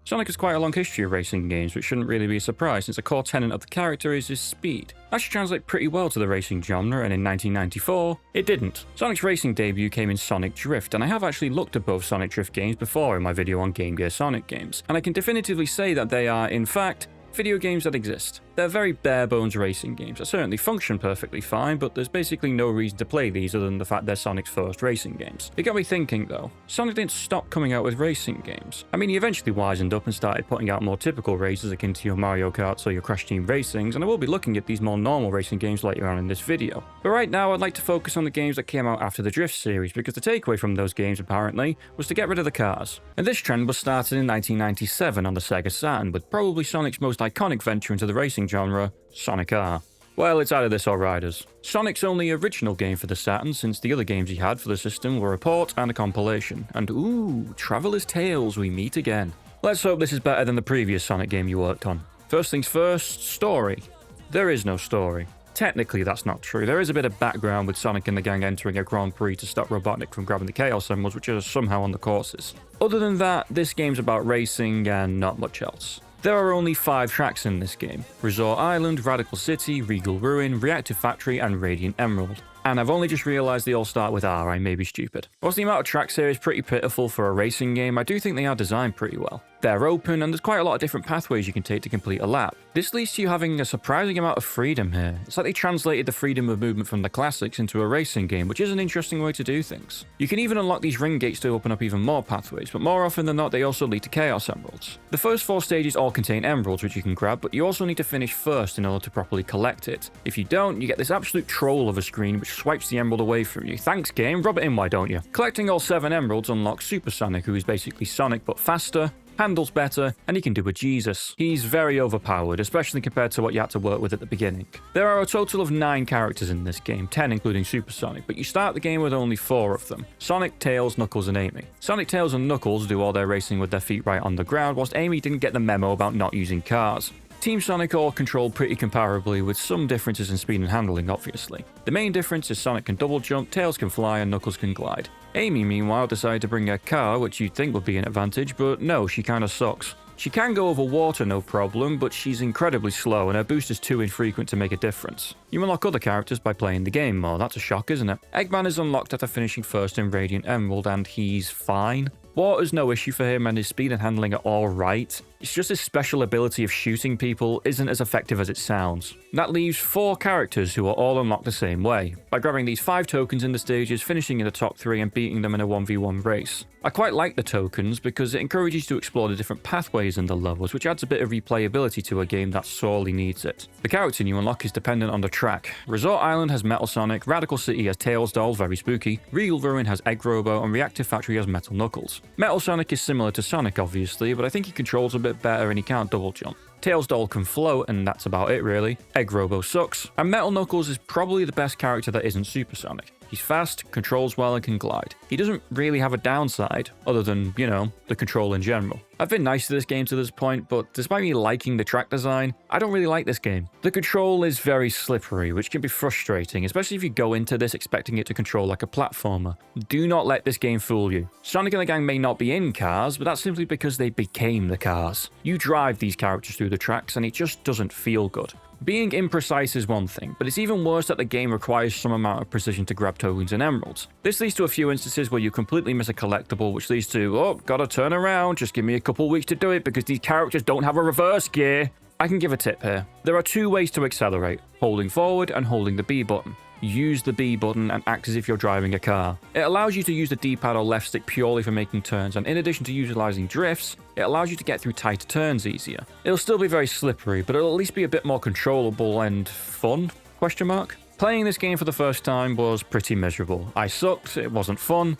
Sonic has quite a long history of racing games, which shouldn't really be a surprise since a core tenet of the character is his speed. That should translate pretty well to the racing genre, and in 1994, it didn't. Sonic's racing debut came in Sonic Drift, and I have actually looked at both Sonic Drift games before in my video on Game Gear Sonic games, and I can definitively say that they are, in fact, video games that exist. They're very bare-bones racing games that certainly function perfectly fine, but there's basically no reason to play these other than the fact they're Sonic's first racing games. It got me thinking though, Sonic didn't stop coming out with racing games. I mean, he eventually wisened up and started putting out more typical races akin to your Mario Karts or your Crash Team Racings, and I will be looking at these more normal racing games later on in this video. But right now, I'd like to focus on the games that came out after the Drift series, because the takeaway from those games apparently was to get rid of the cars. And this trend was started in 1997 on the Sega Saturn, with probably Sonic's most iconic venture into the racing genre, Sonic R. Well, it's either this or Riders. Sonic's only original game for the Saturn, since the other games he had for the system were a port and a compilation. And ooh, Traveler's Tales, we meet again. Let's hope this is better than the previous Sonic game you worked on. First things first, story. There is no story. Technically, that's not true. There is a bit of background with Sonic and the gang entering a Grand Prix to stop Robotnik from grabbing the Chaos Emeralds, which are somehow on the courses. Other than that, this game's about racing and not much else. There are only 5 tracks in this game: Resort Island, Radical City, Regal Ruin, Reactive Factory, and Radiant Emerald. And I've only just realised they all start with R, I may be stupid. Whilst the amount of tracks here is pretty pitiful for a racing game, I do think they are designed pretty well. They're open, and there's quite a lot of different pathways you can take to complete a lap. This leads to you having a surprising amount of freedom here. It's like they translated the freedom of movement from the classics into a racing game, which is an interesting way to do things. You can even unlock these ring gates to open up even more pathways, but more often than not they also lead to Chaos Emeralds. The first 4 stages all contain emeralds which you can grab, but you also need to finish first in order to properly collect it. If you don't, you get this absolute troll of a screen which swipes the emerald away from you. Thanks game, rub it in, why don't you? Collecting all 7 emeralds unlocks Super Sonic, who is basically Sonic but faster, handles better, and he can do a Jesus. He's very overpowered, especially compared to what you had to work with at the beginning. There are a total of 9 characters in this game, 10 including Super Sonic, but you start the game with only 4 of them: Sonic, Tails, Knuckles, and Amy. Sonic, Tails, and Knuckles do all their racing with their feet right on the ground, whilst Amy didn't get the memo about not using cars. Team Sonic all controlled pretty comparably, with some differences in speed and handling obviously. The main difference is Sonic can double jump, Tails can fly, and Knuckles can glide. Amy meanwhile decided to bring her car, which you'd think would be an advantage, but no, she kinda sucks. She can go over water no problem, but she's incredibly slow and her boost is too infrequent to make a difference. You unlock other characters by playing the game more, that's a shock isn't it? Eggman is unlocked after finishing first in Radiant Emerald and he's fine. Water's no issue for him and his speed and handling are alright. It's just his special ability of shooting people isn't as effective as it sounds. That leaves 4 characters who are all unlocked the same way, by grabbing these 5 tokens in the stages, finishing in the top 3 and beating them in a 1v1 race. I quite like the tokens because it encourages you to explore the different pathways in the levels, which adds a bit of replayability to a game that sorely needs it. The character you unlock is dependent on the track. Resort Island has Metal Sonic, Radical City has Tails Doll, very spooky, Regal Ruin has Egg Robo, and Reactive Factory has Metal Knuckles. Metal Sonic is similar to Sonic obviously, but I think he controls a bit better and he can't double jump. Tails Doll can float, and that's about it really. Egg Robo sucks, and Metal Knuckles is probably the best character that isn't Super Sonic. He's fast, controls well, and can glide. He doesn't really have a downside, other than, you know, the control in general. I've been nice to this game to this point, but despite me liking the track design, I don't really like this game. The control is very slippery, which can be frustrating, especially if you go into this expecting it to control like a platformer. Do not let this game fool you. Sonic and the gang may not be in cars, but that's simply because they became the cars. You drive these characters through the tracks, and it just doesn't feel good. Being imprecise is one thing, but it's even worse that the game requires some amount of precision to grab tokens and emeralds. This leads to a few instances where you completely miss a collectible, which leads to, oh, gotta turn around, just give me a couple weeks to do it because these characters don't have a reverse gear. I can give a tip here. There are 2 ways to accelerate: holding forward and holding the B button. Use the B button and act as if you're driving a car. It allows you to use the D-pad or left stick purely for making turns, and in addition to utilizing drifts, it allows you to get through tighter turns easier. It'll still be very slippery, but it'll at least be a bit more controllable and fun? Question mark? Playing this game for the first time was pretty miserable. I sucked, it wasn't fun.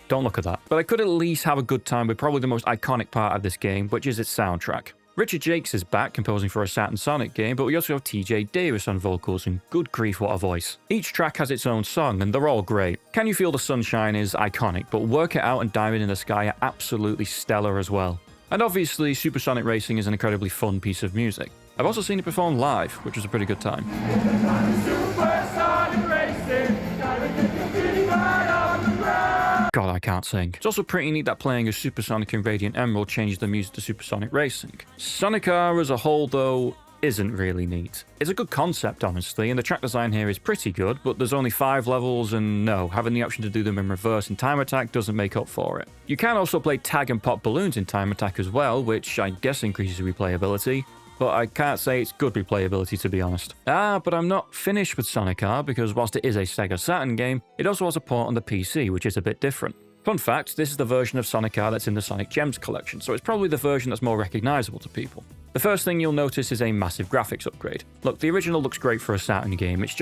Don't look at that. But I could at least have a good time with probably the most iconic part of this game, which is its soundtrack. Richard Jakes is back composing for a Saturn Sonic game, but we also have TJ Davis on vocals, and good grief what a voice. Each track has its own song and they're all great. Can You Feel the Sunshine is iconic, but Work It Out and Diamond in the Sky are absolutely stellar as well. And obviously Super Sonic Racing is an incredibly fun piece of music. I've also seen it performed live, which was a pretty good time. God, I can't sing. It's also pretty neat that playing as Supersonic in Radiant Emerald changes the music to Supersonic Racing. Sonic R as a whole, though, isn't really neat. It's a good concept, honestly, and the track design here is pretty good, but there's only 5 levels, and no, having the option to do them in reverse in Time Attack doesn't make up for it. You can also play tag and pop balloons in Time Attack as well, which I guess increases replayability, but I can't say it's good replayability, to be honest. But I'm not finished with Sonic R, because whilst it is a Sega Saturn game, it also has a port on the PC, which is a bit different. Fun fact, this is the version of Sonic R that's in the Sonic Gems collection, so it's probably the version that's more recognisable to people. The first thing you'll notice is a massive graphics upgrade. Look, the original looks great for a Saturn game, it's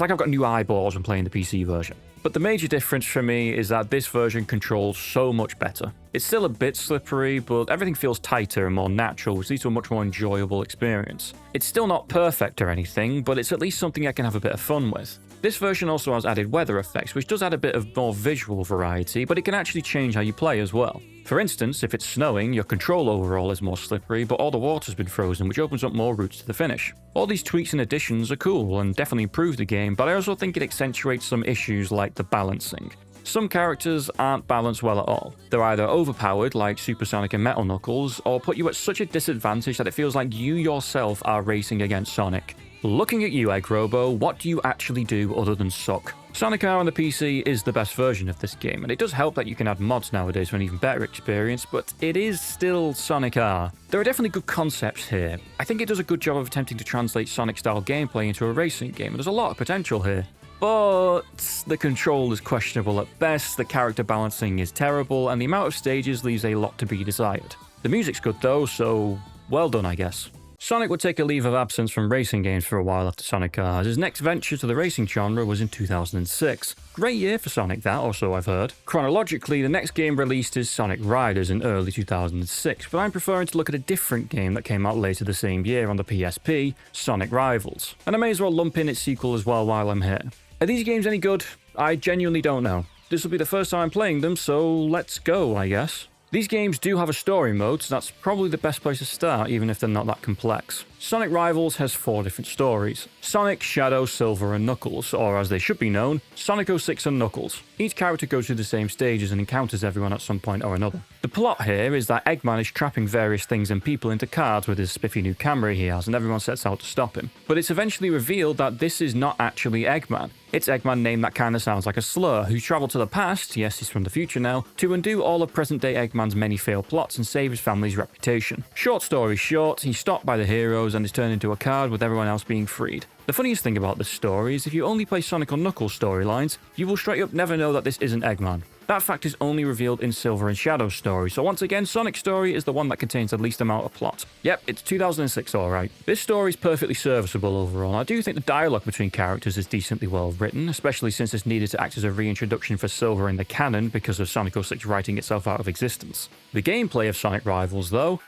like I've got new eyeballs when playing the PC version. But the major difference for me is that this version controls so much better. It's still a bit slippery, but everything feels tighter and more natural, which leads to a much more enjoyable experience. It's still not perfect or anything, but it's at least something I can have a bit of fun with. This version also has added weather effects, which does add a bit of more visual variety, but it can actually change how you play as well. For instance, if it's snowing, your control overall is more slippery, but all the water's been frozen, which opens up more routes to the finish. All these tweaks and additions are cool and definitely improve the game, but I also think it accentuates some issues like the balancing. Some characters aren't balanced well at all. They're either overpowered, like Supersonic and Metal Knuckles, or put you at such a disadvantage that it feels like you yourself are racing against Sonic. Looking at you, Egg Robo, what do you actually do other than suck? Sonic R on the PC is the best version of this game, and it does help that you can add mods nowadays for an even better experience, but it is still Sonic R. There are definitely good concepts here. I think it does a good job of attempting to translate Sonic-style gameplay into a racing game, and there's a lot of potential here. But the control is questionable at best, the character balancing is terrible, and the amount of stages leaves a lot to be desired. The music's good though, so well done, I guess. Sonic would take a leave of absence from racing games for a while after Sonic R, as his next venture to the racing genre was in 2006. Great year for Sonic that, or so I've heard. Chronologically, the next game released is Sonic Riders in early 2006, but I'm preferring to look at a different game that came out later the same year on the PSP, Sonic Rivals. And I may as well lump in its sequel as well while I'm here. Are these games any good? I genuinely don't know. This will be the first time playing them, so let's go, I guess. These games do have a story mode, so that's probably the best place to start, even if they're not that complex. Sonic Rivals has 4 different stories: Sonic, Shadow, Silver, and Knuckles, or as they should be known, Sonic 06 and Knuckles. Each character goes through the same stages and encounters everyone at some point or another. The plot here is that Eggman is trapping various things and people into cards with his spiffy new camera he has, and everyone sets out to stop him. But it's eventually revealed that this is not actually Eggman. It's Eggman name that kinda sounds like a slur, who travelled to the past, yes he's from the future now, to undo all of present-day Eggman's many failed plots and save his family's reputation. Short story short, he's stopped by the heroes and is turned into a card with everyone else being freed. The funniest thing about this story is if you only play Sonic or Knuckles storylines, you will straight up never know that this isn't Eggman. That fact is only revealed in Silver and Shadow's story, so once again, Sonic's story is the one that contains the least amount of plot. Yep, it's 2006 alright. This story is perfectly serviceable overall. I do think the dialogue between characters is decently well written, especially since it's needed to act as a reintroduction for Silver in the canon because of Sonic 06 writing itself out of existence. The gameplay of Sonic Rivals, though,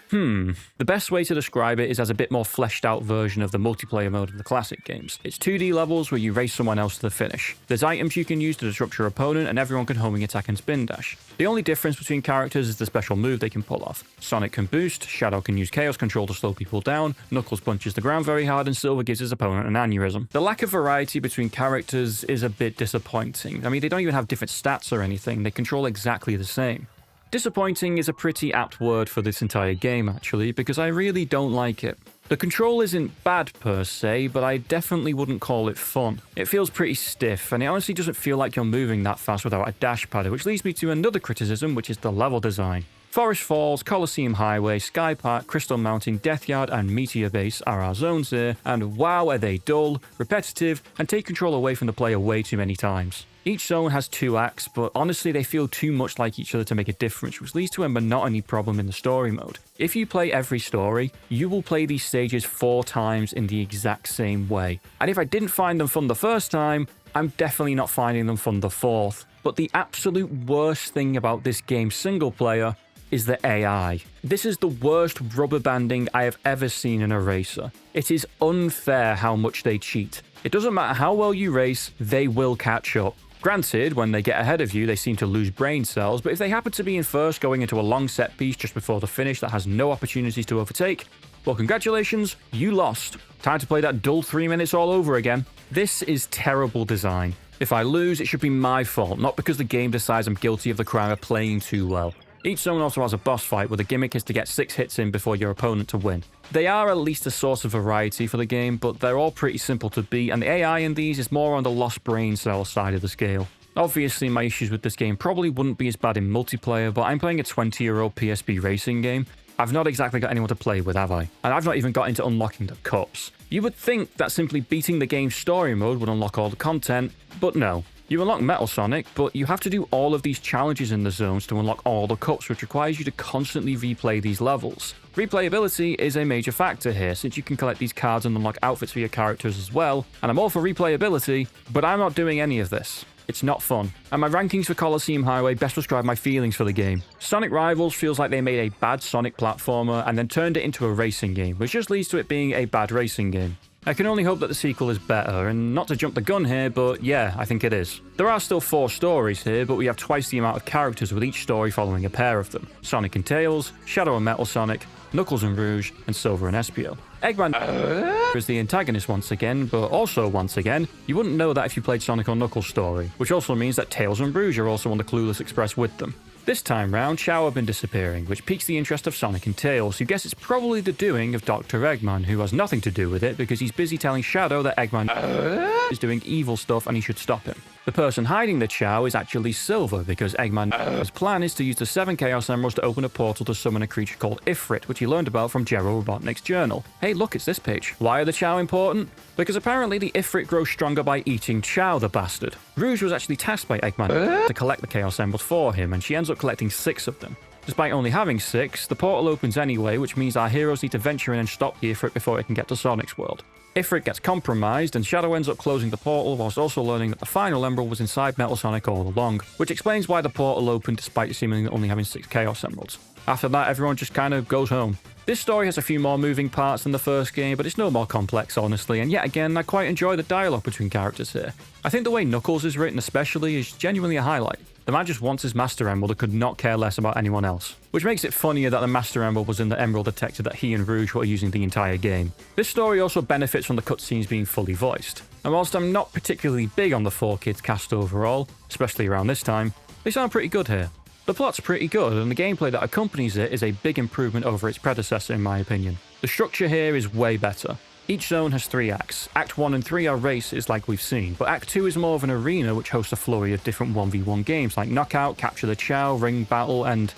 the best way to describe it is as a bit more fleshed out version of the multiplayer mode of the classic games. It's 2D levels where you race someone else to the finish. There's items you can use to disrupt your opponent, and everyone can homing attack and spin dash. The only difference between characters is the special move they can pull off. Sonic can boost, Shadow can use Chaos Control to slow people down, Knuckles punches the ground very hard, and Silver gives his opponent an aneurysm. The lack of variety between characters is a bit disappointing. I mean, they don't even have different stats or anything, they control exactly the same. Disappointing is a pretty apt word for this entire game, actually, because I really don't like it. The control isn't bad per se, but I definitely wouldn't call it fun. It feels pretty stiff, and it honestly doesn't feel like you're moving that fast without a dash pad, which leads me to another criticism, which is the level design. Forest Falls, Coliseum Highway, Sky Park, Crystal Mountain, Death Yard, and Meteor Base are our zones here, and wow are they dull, repetitive, and take control away from the player way too many times. Each zone has 2 acts, but honestly they feel too much like each other to make a difference, which leads to a monotony problem in the story mode. If you play every story, you will play these stages 4 times in the exact same way. And if I didn't find them fun the first time, I'm definitely not finding them fun the 4th. But the absolute worst thing about this game's single player is the AI. This is the worst rubber banding I have ever seen in a racer. It is unfair how much they cheat. It doesn't matter how well you race, they will catch up. Granted, when they get ahead of you, they seem to lose brain cells, but if they happen to be in first going into a long set piece just before the finish that has no opportunities to overtake, well, congratulations, you lost. Time to play that dull 3 minutes all over again. This is terrible design. If I lose, it should be my fault, not because the game decides I'm guilty of the crime of playing too well. Each zone also has a boss fight where the gimmick is to get 6 hits in before your opponent to win. They are at least a source of variety for the game, but they're all pretty simple to beat, and the AI in these is more on the lost brain cell side of the scale. Obviously, my issues with this game probably wouldn't be as bad in multiplayer, but I'm playing a 20-year-old PSP racing game. I've not exactly got anyone to play with, have I? And I've not even got into unlocking the cups. You would think that simply beating the game's story mode would unlock all the content, but no. You unlock Metal Sonic, but you have to do all of these challenges in the zones to unlock all the cups, which requires you to constantly replay these levels. Replayability is a major factor here, since you can collect these cards and unlock outfits for your characters as well, and I'm all for replayability, but I'm not doing any of this. It's not fun. And my rankings for Colosseum Highway best describe my feelings for the game. Sonic Rivals feels like they made a bad Sonic platformer and then turned it into a racing game, which just leads to it being a bad racing game. I can only hope that the sequel is better, and not to jump the gun here, but yeah, I think it is. There are still 4 stories here, but we have twice the amount of characters with each story following a pair of them. Sonic and Tails, Shadow and Metal Sonic, Knuckles and Rouge, and Silver and Espio. Eggman is the antagonist once again, but also once again, you wouldn't know that if you played Sonic or Knuckles' story, which also means that Tails and Rouge are also on the Clueless Express with them. This time round, Chao have been disappearing, which piques the interest of Sonic and Tails, who guess it's probably the doing of Dr. Eggman, who has nothing to do with it because he's busy telling Shadow that Eggman is doing evil stuff and he should stop him. The person hiding the Chao is actually Silver, because Eggman's plan is to use the 7 Chaos Emeralds to open a portal to summon a creature called Ifrit, which he learned about from Jero Robotnik's journal. Hey look, it's this page. Why are the Chao important? Because apparently the Ifrit grows stronger by eating Chao, the bastard. Rouge was actually tasked by Eggman to collect the Chaos Emeralds for him, and she ends up collecting 6 of them. Despite only having 6, the portal opens anyway, which means our heroes need to venture in and stop the Ifrit before it can get to Sonic's world. Ifrit gets compromised, and Shadow ends up closing the portal whilst also learning that the final Emerald was inside Metal Sonic all along, which explains why the portal opened despite seemingly only having 6 Chaos Emeralds. After that, everyone just kind of goes home. This story has a few more moving parts than the first game, but it's no more complex, honestly, and yet again, I quite enjoy the dialogue between characters here. I think the way Knuckles is written especially is genuinely a highlight. The man just wants his Master Emerald and could not care less about anyone else. Which makes it funnier that the Master Emerald was in the Emerald Detector that he and Rouge were using the entire game. This story also benefits from the cutscenes being fully voiced. And whilst I'm not particularly big on the 4 kids cast overall, especially around this time, they sound pretty good here. The plot's pretty good, and the gameplay that accompanies it is a big improvement over its predecessor in my opinion. The structure here is way better. Each zone has 3 acts. Act 1 and 3 are races like we've seen, but Act 2 is more of an arena which hosts a flurry of different 1v1 games like Knockout, Capture the Chao, Ring Battle, and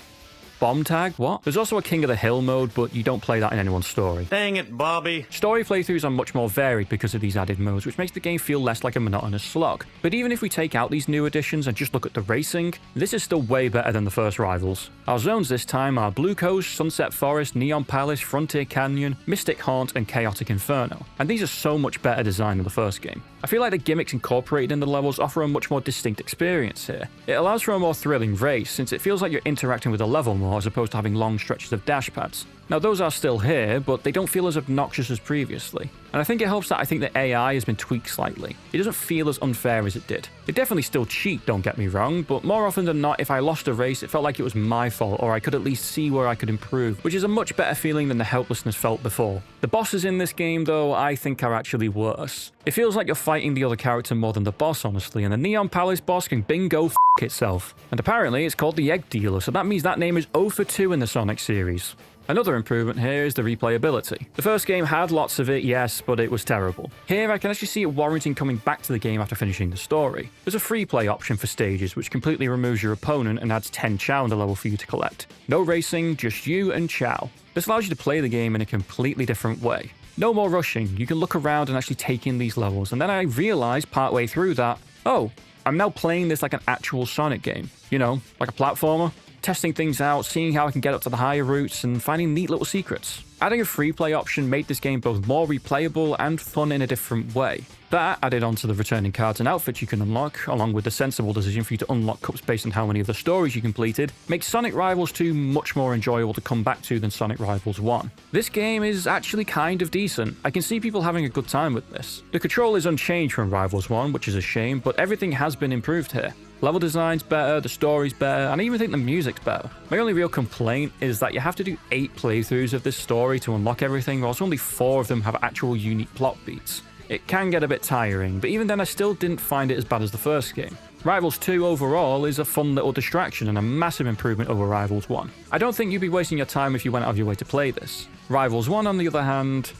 Bomb Tag? What? There's also a King of the Hill mode, but you don't play that in anyone's story. Dang it, Bobby. Story playthroughs are much more varied because of these added modes, which makes the game feel less like a monotonous slog. But even if we take out these new additions and just look at the racing, this is still way better than the first Rivals. Our zones this time are Blue Coast, Sunset Forest, Neon Palace, Frontier Canyon, Mystic Haunt, and Chaotic Inferno. And these are so much better designed than the first game. I feel like the gimmicks incorporated in the levels offer a much more distinct experience here. It allows for a more thrilling race, since it feels like you're interacting with the level more as opposed to having long stretches of dash pads. Now those are still here, but they don't feel as obnoxious as previously. And I think it helps that I think the AI has been tweaked slightly. It doesn't feel as unfair as it did. It definitely still cheat, don't get me wrong, but more often than not, if I lost a race, it felt like it was my fault, or I could at least see where I could improve, which is a much better feeling than the helplessness felt before. The bosses in this game, though, I think are actually worse. It feels like you're fighting the other character more than the boss, honestly, and the Neon Palace boss can bingo f itself. And apparently it's called the Egg Dealer, so that means that name is 0 for 2 in the Sonic series. Another improvement here is the replayability. The first game had lots of it, yes, but it was terrible. Here I can actually see it warranting coming back to the game after finishing the story. There's a free play option for stages, which completely removes your opponent and adds 10 Chao in the level for you to collect. No racing, just you and Chao. This allows you to play the game in a completely different way. No more rushing, you can look around and actually take in these levels, and then I realized partway through that, oh, I'm now playing this like an actual Sonic game. You know, like a platformer. Testing things out, seeing how I can get up to the higher routes, and finding neat little secrets. Adding a free play option made this game both more replayable and fun in a different way. That, added onto the returning cards and outfits you can unlock, along with the sensible decision for you to unlock cups based on how many of the stories you completed, makes Sonic Rivals 2 much more enjoyable to come back to than Sonic Rivals 1. This game is actually kind of decent. I can see people having a good time with this. The control is unchanged from Rivals 1, which is a shame, but everything has been improved here. Level design's better, the story's better, and I even think the music's better. My only real complaint is that you have to do 8 playthroughs of this story to unlock everything, whilst only 4 of them have actual unique plot beats. It can get a bit tiring, but even then I still didn't find it as bad as the first game. Rivals 2 overall is a fun little distraction and a massive improvement over Rivals 1. I don't think you'd be wasting your time if you went out of your way to play this. Rivals 1, on the other hand,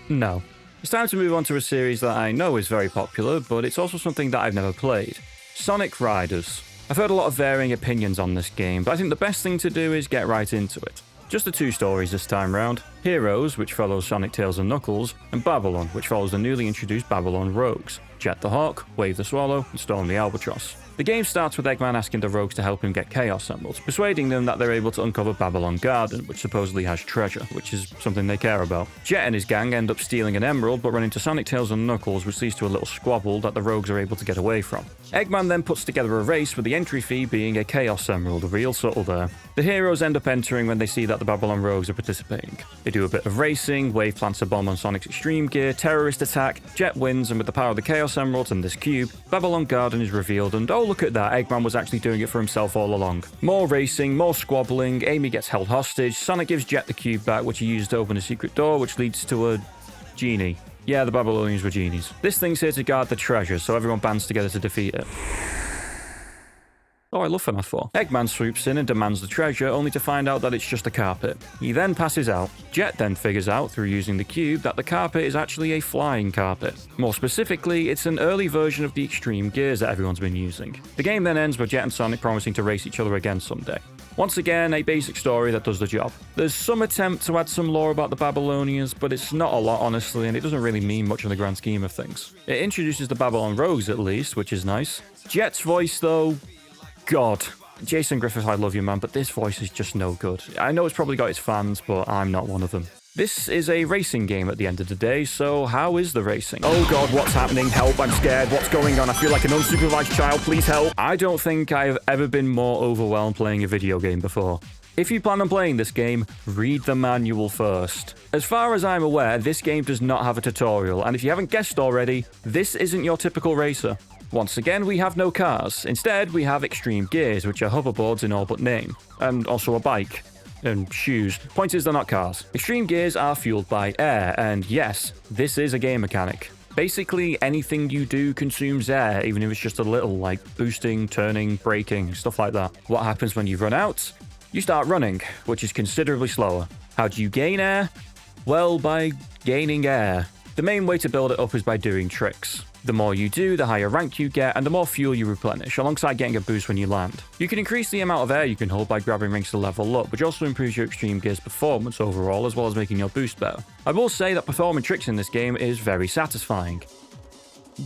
no. It's time to move on to a series that I know is very popular, but it's also something that I've never played. Sonic Riders. I've heard a lot of varying opinions on this game, but I think the best thing to do is get right into it. Just the 2 stories this time round. Heroes, which follows Sonic, Tails and Knuckles, and Babylon, which follows the newly introduced Babylon Rogues, Jet the Hawk, Wave the Swallow, and Storm the Albatross. The game starts with Eggman asking the Rogues to help him get Chaos Emeralds, persuading them that they're able to uncover Babylon Garden, which supposedly has treasure, which is something they care about. Jet and his gang end up stealing an emerald, but run into Sonic, Tails and Knuckles, which leads to a little squabble that the Rogues are able to get away from. Eggman then puts together a race with the entry fee being a Chaos Emerald, real subtle there. The heroes end up entering when they see that the Babylon Rogues are participating. They do a bit of racing, Wave plants a bomb on Sonic's Extreme Gear, terrorist attack, Jet wins, and with the power of the Chaos Emeralds and this cube, Babylon Garden is revealed, and oh look at that, Eggman was actually doing it for himself all along. More racing, more squabbling, Amy gets held hostage, Sonic gives Jet the cube back, which he used to open a secret door, which leads to a genie. Yeah, the Babylonians were genies. This thing's here to guard the treasure, so everyone bands together to defeat it. Oh, I love FNAF 4. Eggman swoops in and demands the treasure, only to find out that it's just a carpet. He then passes out. Jet then figures out, through using the cube, that the carpet is actually a flying carpet. More specifically, it's an early version of the extreme gears that everyone's been using. The game then ends with Jet and Sonic promising to race each other again someday. Once again, a basic story that does the job. There's some attempt to add some lore about the Babylonians, but it's not a lot, honestly, and it doesn't really mean much in the grand scheme of things. It introduces the Babylon Rogues, at least, which is nice. Jet's voice, though, God. Jason Griffith, I love you, man, but this voice is just no good. I know it's probably got its fans, but I'm not one of them. This is a racing game at the end of the day, so how is the racing? Oh god, what's happening? Help, I'm scared. What's going on? I feel like an unsupervised child. Please help. I don't think I've ever been more overwhelmed playing a video game before. If you plan on playing this game, read the manual first. As far as I'm aware, this game does not have a tutorial, and if you haven't guessed already, this isn't your typical racer. Once again, we have no cars. Instead, we have extreme gears, which are hoverboards in all but name, and also a bike. And shoes. Point is, they're not cars. Extreme gears are fueled by air, and yes, this is a game mechanic. Basically, anything you do consumes air, even if it's just a little, like boosting, turning, braking, stuff like that. What happens when you run out? You start running, which is considerably slower. How do you gain air? Well, by gaining air. The main way to build it up is by doing tricks. The more you do, the higher rank you get, and the more fuel you replenish, alongside getting a boost when you land. You can increase the amount of air you can hold by grabbing rings to level up, which also improves your extreme gear's performance overall, as well as making your boost better. I will say that performing tricks in this game is very satisfying.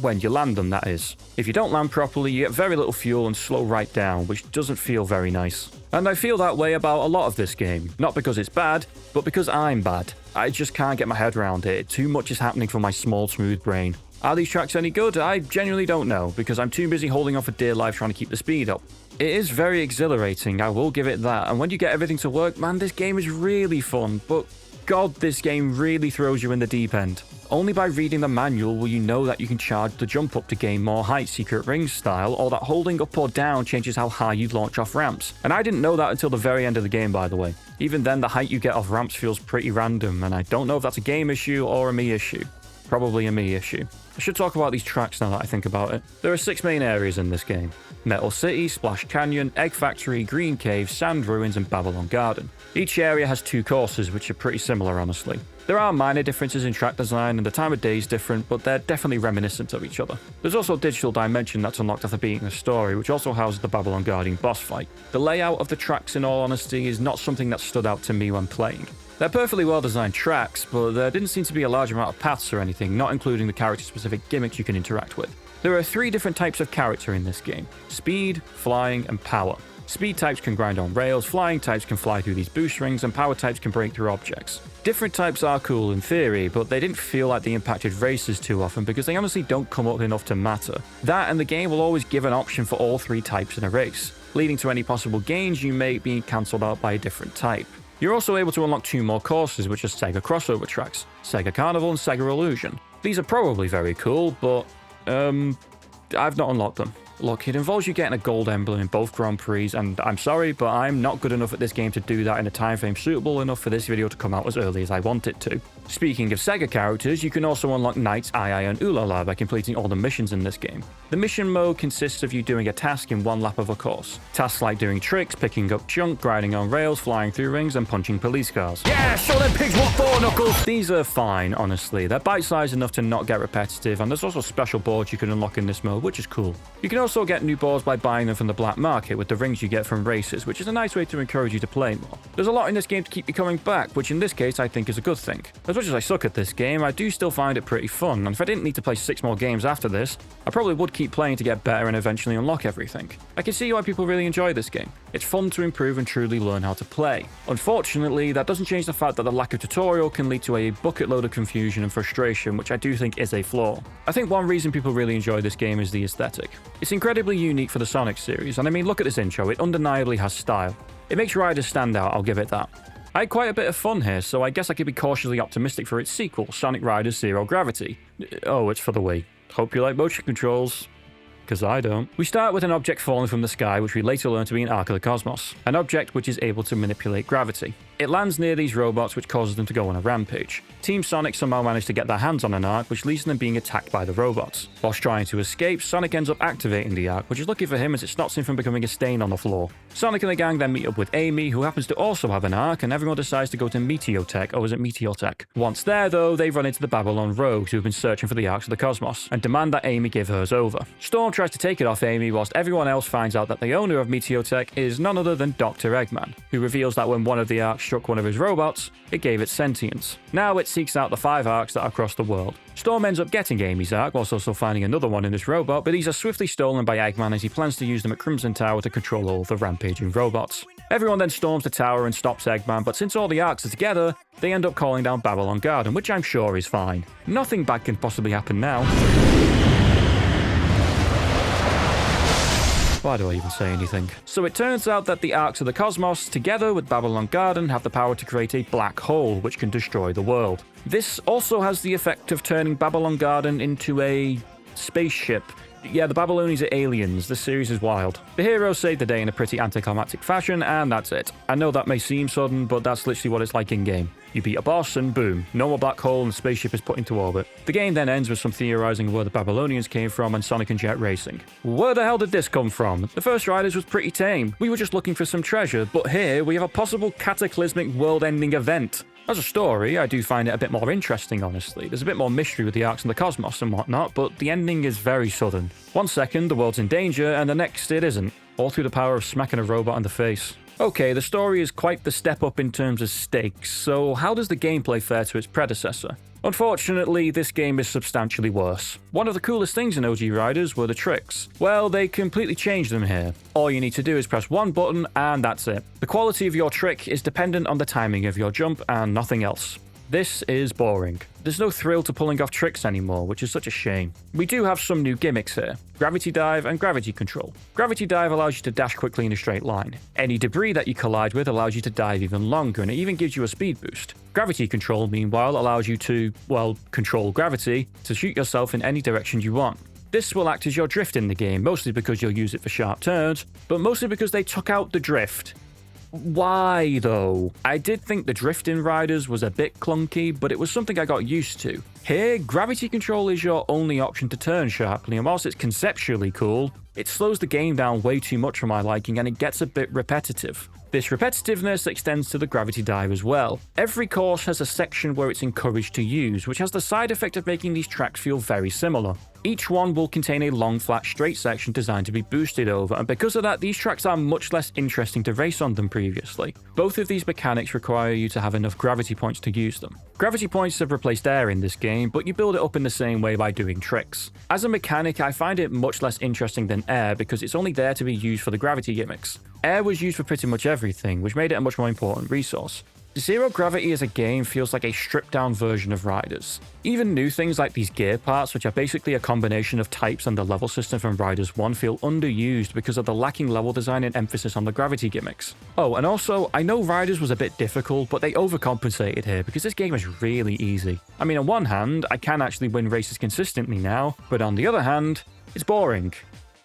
When you land them, that is. If you don't land properly, you get very little fuel and slow right down, which doesn't feel very nice. And I feel that way about a lot of this game. Not because it's bad, but because I'm bad. I just can't get my head around it. Too much is happening for my small, smooth brain. Are these tracks any good? I genuinely don't know, because I'm too busy holding on for dear life trying to keep the speed up. It is very exhilarating, I will give it that, and when you get everything to work, man, this game is really fun, but god, this game really throws you in the deep end. Only by reading the manual will you know that you can charge the jump up to gain more height, secret rings style, or that holding up or down changes how high you launch off ramps. And I didn't know that until the very end of the game, by the way. Even then, the height you get off ramps feels pretty random, and I don't know if that's a game issue or a me issue. Probably a me issue. I should talk about these tracks now that I think about it. There are 6 main areas in this game. Metal City, Splash Canyon, Egg Factory, Green Cave, Sand Ruins, and Babylon Garden. Each area has 2 courses, which are pretty similar, honestly. There are minor differences in track design, and the time of day is different, but they're definitely reminiscent of each other. There's also a digital dimension that's unlocked after beating the story, which also houses the Babylon Guardian boss fight. The layout of the tracks, in all honesty, is not something that stood out to me when playing. They're perfectly well-designed tracks, but there didn't seem to be a large amount of paths or anything, not including the character-specific gimmicks you can interact with. There are 3 different types of character in this game: speed, flying, and power. Speed types can grind on rails, flying types can fly through these boost rings, and power types can break through objects. Different types are cool in theory, but they didn't feel like they impacted races too often because they honestly don't come up enough to matter. That and the game will always give an option for all 3 types in a race, leading to any possible gains you make being cancelled out by a different type. You're also able to unlock 2 more courses, which are Sega crossover tracks, Sega Carnival and Sega Illusion. These are probably very cool, but I've not unlocked them. Look, it involves you getting a gold emblem in both Grand Prix, and I'm sorry, but I'm not good enough at this game to do that in a time frame suitable enough for this video to come out as early as I want it to. Speaking of Sega characters, you can also unlock Knights, Ai, and Ulala by completing all the missions in this game. The mission mode consists of you doing a task in one lap of a course. Tasks like doing tricks, picking up junk, grinding on rails, flying through rings, and punching police cars. Yeah, show them pigs what for, Knuckles! These are fine, honestly. They're bite-sized enough to not get repetitive, and there's also special boards you can unlock in this mode, which is cool. You can also get new boards by buying them from the black market with the rings you get from races, which is a nice way to encourage you to play more. There's a lot in this game to keep you coming back, which in this case I think is a good thing. As much as I suck at this game, I do still find it pretty fun, and if I didn't need to play 6 more games after this, I probably would keep playing to get better and eventually unlock everything. I can see why people really enjoy this game. It's fun to improve and truly learn how to play. Unfortunately, that doesn't change the fact that the lack of tutorial can lead to a bucket load of confusion and frustration, which I do think is a flaw. I think one reason people really enjoy this game is the aesthetic. It's incredibly unique for the Sonic series, and I mean, look at this intro, it undeniably has style. It makes Riders stand out, I'll give it that. I had quite a bit of fun here, so I guess I could be cautiously optimistic for its sequel, Sonic Riders Zero Gravity. Oh, it's for the Wii. Hope you like motion controls. Because I don't. We start with an object falling from the sky, which we later learn to be an Ark of the Cosmos, an object which is able to manipulate gravity. It lands near these robots, which causes them to go on a rampage. Team Sonic somehow manage to get their hands on an Ark, which leads to them being attacked by the robots. Whilst trying to escape, Sonic ends up activating the Ark, which is lucky for him as it stops him from becoming a stain on the floor. Sonic and the gang then meet up with Amy, who happens to also have an Ark, and everyone decides to go to Meteotech, or is it Meteortech? Once there, though, they run into the Babylon Rogues, who have been searching for the Arks of the Cosmos, and demand that Amy give hers over. Storm tries to take it off Amy, whilst everyone else finds out that the owner of Meteotech is none other than Dr. Eggman, who reveals that when one of the Arks struck one of his robots, it gave it sentience. Now it seeks out the 5 Arks that are across the world. Storm ends up getting Amy's Ark, whilst also finding another one in this robot, but these are swiftly stolen by Eggman as he plans to use them at Crimson Tower to control all of the rampaging robots. Everyone then storms the tower and stops Eggman, but since all the Arks are together, they end up calling down Babylon Garden, which I'm sure is fine. Nothing bad can possibly happen now. Why do I even say anything? So it turns out that the Arks of the Cosmos, together with Babylon Garden, have the power to create a black hole which can destroy the world. This also has the effect of turning Babylon Garden into a spaceship. Yeah, the Babylonians are aliens. This series is wild. The heroes save the day in a pretty anticlimactic fashion, and that's it. I know that may seem sudden, but that's literally what it's like in-game. You beat a boss, and boom, normal black hole and the spaceship is put into orbit. The game then ends with some theorizing of where the Babylonians came from and Sonic and Jet racing. Where the hell did this come from? The first Riders was pretty tame. We were just looking for some treasure, but here we have a possible cataclysmic world-ending event. As a story, I do find it a bit more interesting, honestly. There's a bit more mystery with the Arks and the Cosmos and whatnot, but the ending is very sudden. One second, the world's in danger, and the next, it isn't. All through the power of smacking a robot in the face. Okay, the story is quite the step up in terms of stakes, so how does the gameplay fare to its predecessor? Unfortunately, this game is substantially worse. One of the coolest things in OG Riders were the tricks. Well, they completely changed them here. All you need to do is press one button and that's it. The quality of your trick is dependent on the timing of your jump and nothing else. This is boring. There's no thrill to pulling off tricks anymore, which is such a shame. We do have some new gimmicks here. Gravity Dive and Gravity Control. Gravity Dive allows you to dash quickly in a straight line. Any debris that you collide with allows you to dive even longer, and it even gives you a speed boost. Gravity Control, meanwhile, allows you to, well, control gravity to shoot yourself in any direction you want. This will act as your drift in the game, mostly because you'll use it for sharp turns, but mostly because they took out the drift. Why, though? I did think the drift in Riders was a bit clunky, but it was something I got used to. Here, Gravity Control is your only option to turn sharply, and whilst it's conceptually cool, it slows the game down way too much for my liking and it gets a bit repetitive. This repetitiveness extends to the Gravity Dive as well. Every course has a section where it's encouraged to use, which has the side effect of making these tracks feel very similar. Each one will contain a long, flat, straight section designed to be boosted over, and because of that, these tracks are much less interesting to race on than previously. Both of these mechanics require you to have enough gravity points to use them. Gravity points have replaced air in this game, but you build it up in the same way by doing tricks. As a mechanic, I find it much less interesting than air because it's only there to be used for the gravity gimmicks. Air was used for pretty much everything, which made it a much more important resource. Zero Gravity as a game feels like a stripped-down version of Riders. Even new things like these gear parts, which are basically a combination of types and the level system from Riders 1, feel underused because of the lacking level design and emphasis on the gravity gimmicks. Oh, and also, I know Riders was a bit difficult, but they overcompensated here because this game is really easy. I mean, on one hand, I can actually win races consistently now, but on the other hand, it's boring.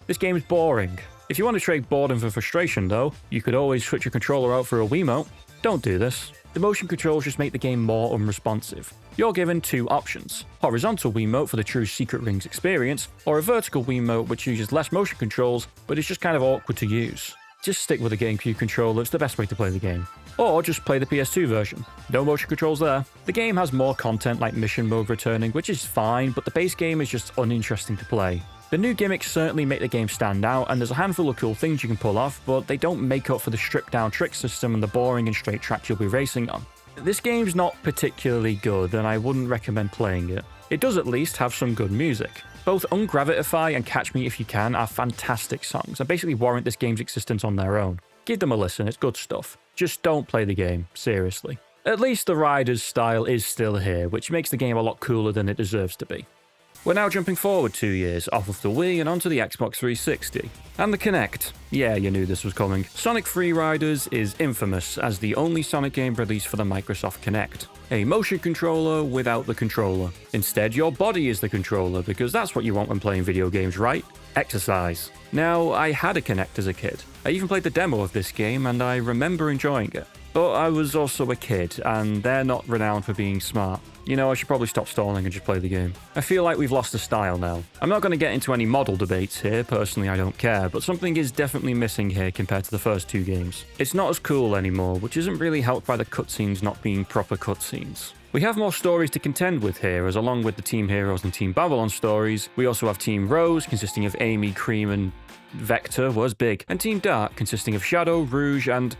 This game is boring. If you want to trade boredom for frustration, though, you could always switch your controller out for a Wiimote. Don't do this. The motion controls just make the game more unresponsive. You're given two options: horizontal Wiimote for the true Secret Rings experience, or a vertical Wiimote which uses less motion controls but is just kind of awkward to use. Just stick with the GameCube controller, it's the best way to play the game. Or just play the PS2 version. No motion controls there. The game has more content like mission mode returning, which is fine, but the base game is just uninteresting to play. The new gimmicks certainly make the game stand out, and there's a handful of cool things you can pull off, but they don't make up for the stripped down trick system and the boring and straight tracks you'll be racing on. This game's not particularly good, and I wouldn't recommend playing it. It does at least have some good music. Both Ungravitify and Catch Me If You Can are fantastic songs, and basically warrant this game's existence on their own. Give them a listen, it's good stuff. Just don't play the game, seriously. At least the rider's style is still here, which makes the game a lot cooler than it deserves to be. We're now jumping forward 2 years, off of the Wii and onto the Xbox 360. And the Kinect. Yeah, you knew this was coming. Sonic Free Riders is infamous as the only Sonic game released for the Microsoft Kinect. A motion controller without the controller. Instead, your body is the controller, because that's what you want when playing video games, right? Exercise. Now, I had a Kinect as a kid. I even played the demo of this game, and I remember enjoying it. But I was also a kid, and they're not renowned for being smart. You know, I should probably stop stalling and just play the game. I feel like we've lost the style now. I'm not going to get into any model debates here, personally I don't care, but something is definitely missing here compared to the first two games. It's not as cool anymore, which isn't really helped by the cutscenes not being proper cutscenes. We have more stories to contend with here, as along with the Team Heroes and Team Babylon stories, we also have Team Rose, consisting of Amy, Cream, and Vector was big, and Team Dark, consisting of Shadow, Rouge, and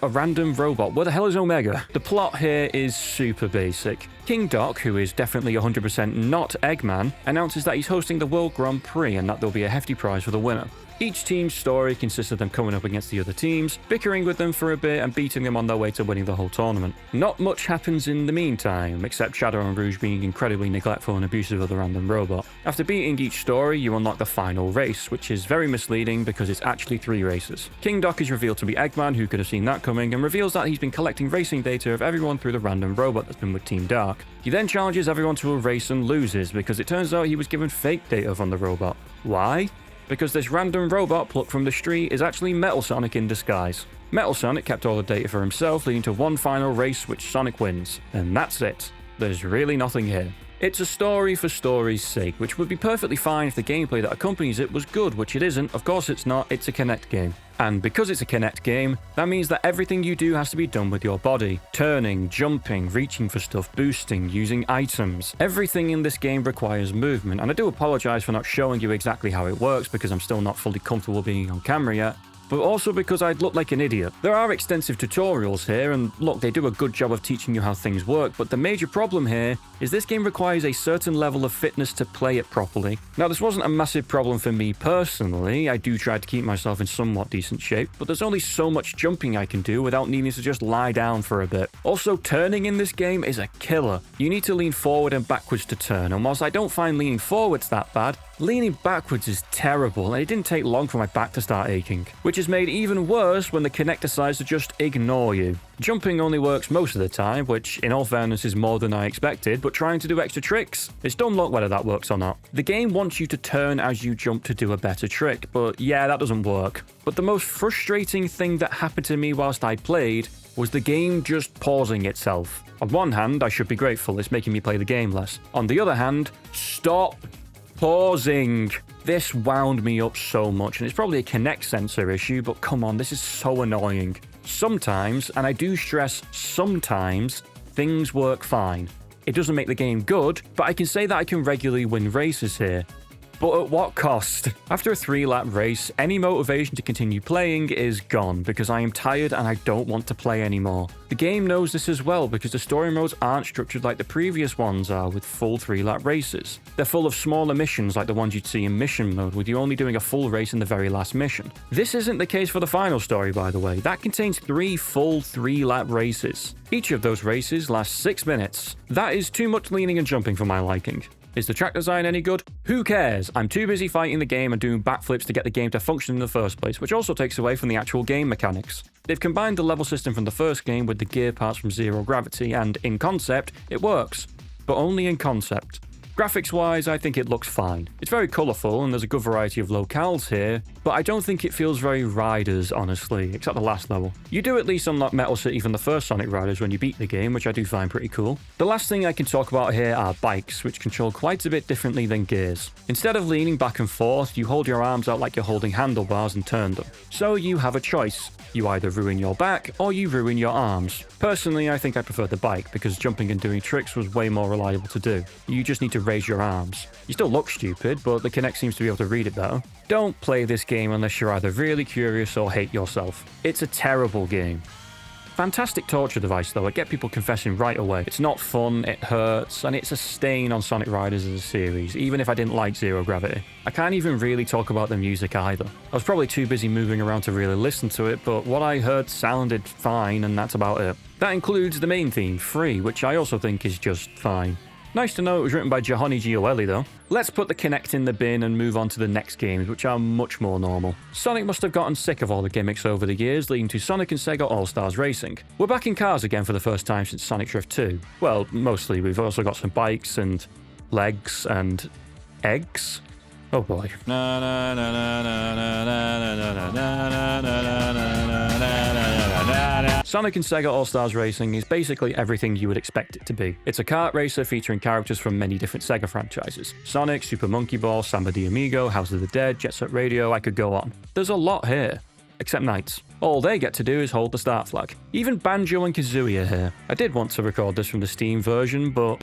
a random robot. Where the hell is Omega? The plot here is super basic. King Doc, who is definitely 100% not Eggman, announces that he's hosting the World Grand Prix and that there'll be a hefty prize for the winner. Each team's story consists of them coming up against the other teams, bickering with them for a bit and beating them on their way to winning the whole tournament. Not much happens in the meantime, except Shadow and Rouge being incredibly neglectful and abusive of the random robot. After beating each story, you unlock the final race, which is very misleading because it's actually 3 races. King Doc is revealed to be Eggman, who could have seen that coming, and reveals that he's been collecting racing data of everyone through the random robot that's been with Team Dark. He then challenges everyone to a race and loses because it turns out he was given fake data from the robot. Why? Because this random robot plucked from the street is actually Metal Sonic in disguise. Metal Sonic kept all the data for himself, leading to one final race which Sonic wins. And that's it. There's really nothing here. It's a story for story's sake, which would be perfectly fine if the gameplay that accompanies it was good, which it isn't. Of course it's not, it's a Kinect game. And because it's a Kinect game, that means that everything you do has to be done with your body. Turning, jumping, reaching for stuff, boosting, using items. Everything in this game requires movement, and I do apologize for not showing you exactly how it works because I'm still not fully comfortable being on camera yet. But also because I'd look like an idiot. There are extensive tutorials here, and look, they do a good job of teaching you how things work, but the major problem here is this game requires a certain level of fitness to play it properly. Now, this wasn't a massive problem for me personally. I do try to keep myself in somewhat decent shape, but there's only so much jumping I can do without needing to just lie down for a bit. Also, turning in this game is a killer. You need to lean forward and backwards to turn, and whilst I don't find leaning forwards that bad, leaning backwards is terrible, and it didn't take long for my back to start aching, which is made even worse when the Kinect decides to just ignore you. Jumping only works most of the time, which in all fairness is more than I expected, but trying to do extra tricks, it's dumb luck whether that works or not. The game wants you to turn as you jump to do a better trick, but yeah, that doesn't work. But the most frustrating thing that happened to me whilst I played was the game just pausing itself. On one hand, I should be grateful, it's making me play the game less. On the other hand, stop pausing. This wound me up so much, and it's probably a Kinect sensor issue, but come on, this is so annoying. Sometimes, and I do stress sometimes, things work fine. It doesn't make the game good, but I can say that I can regularly win races here. But at what cost? After a 3-lap race, any motivation to continue playing is gone because I am tired and I don't want to play anymore. The game knows this as well because the story modes aren't structured like the previous ones are with full 3-lap races. They're full of smaller missions like the ones you'd see in mission mode, with you only doing a full race in the very last mission. This isn't the case for the final story, by the way. That contains 3 full 3-lap races. Each of those races lasts 6 minutes. That is too much leaning and jumping for my liking. Is the track design any good? Who cares? I'm too busy fighting the game and doing backflips to get the game to function in the first place, which also takes away from the actual game mechanics. They've combined the level system from the first game with the gear parts from Zero Gravity, and in concept, it works. But only in concept. Graphics-wise, I think it looks fine. It's very colourful and there's a good variety of locales here, but I don't think it feels very Riders, honestly, except the last level. You do at least unlock Metal City from the first Sonic Riders when you beat the game, which I do find pretty cool. The last thing I can talk about here are bikes, which control quite a bit differently than gears. Instead of leaning back and forth, you hold your arms out like you're holding handlebars and turn them. So you have a choice. You either ruin your back or you ruin your arms. Personally, I think I prefer the bike because jumping and doing tricks was way more reliable to do. You just need to raise your arms. You still look stupid, but the Kinect seems to be able to read it better. Don't play this game unless you're either really curious or hate yourself. It's a terrible game. Fantastic torture device though, I get people confessing right away. It's not fun, it hurts, and it's a stain on Sonic Riders as a series, even if I didn't like Zero Gravity. I can't even really talk about the music either. I was probably too busy moving around to really listen to it, but what I heard sounded fine, and that's about it. That includes the main theme, Free, which I also think is just fine. Nice to know it was written by Giovanni Gioeli though. Let's put the Kinect in the bin and move on to the next games, which are much more normal. Sonic must have gotten sick of all the gimmicks over the years, leading to Sonic and Sega All-Stars Racing. We're back in cars again for the first time since Sonic Drift 2. Well, mostly. We've also got some bikes and legs and eggs. Oh boy. Sonic and Sega All-Stars Racing is basically everything you would expect it to be. It's a kart racer featuring characters from many different Sega franchises. Sonic, Super Monkey Ball, Samba de Amigo, House of the Dead, Jet Set Radio, I could go on. There's a lot here. Except Knights. All they get to do is hold the start flag. Even Banjo and Kazooie are here. I did want to record this from the Steam version, but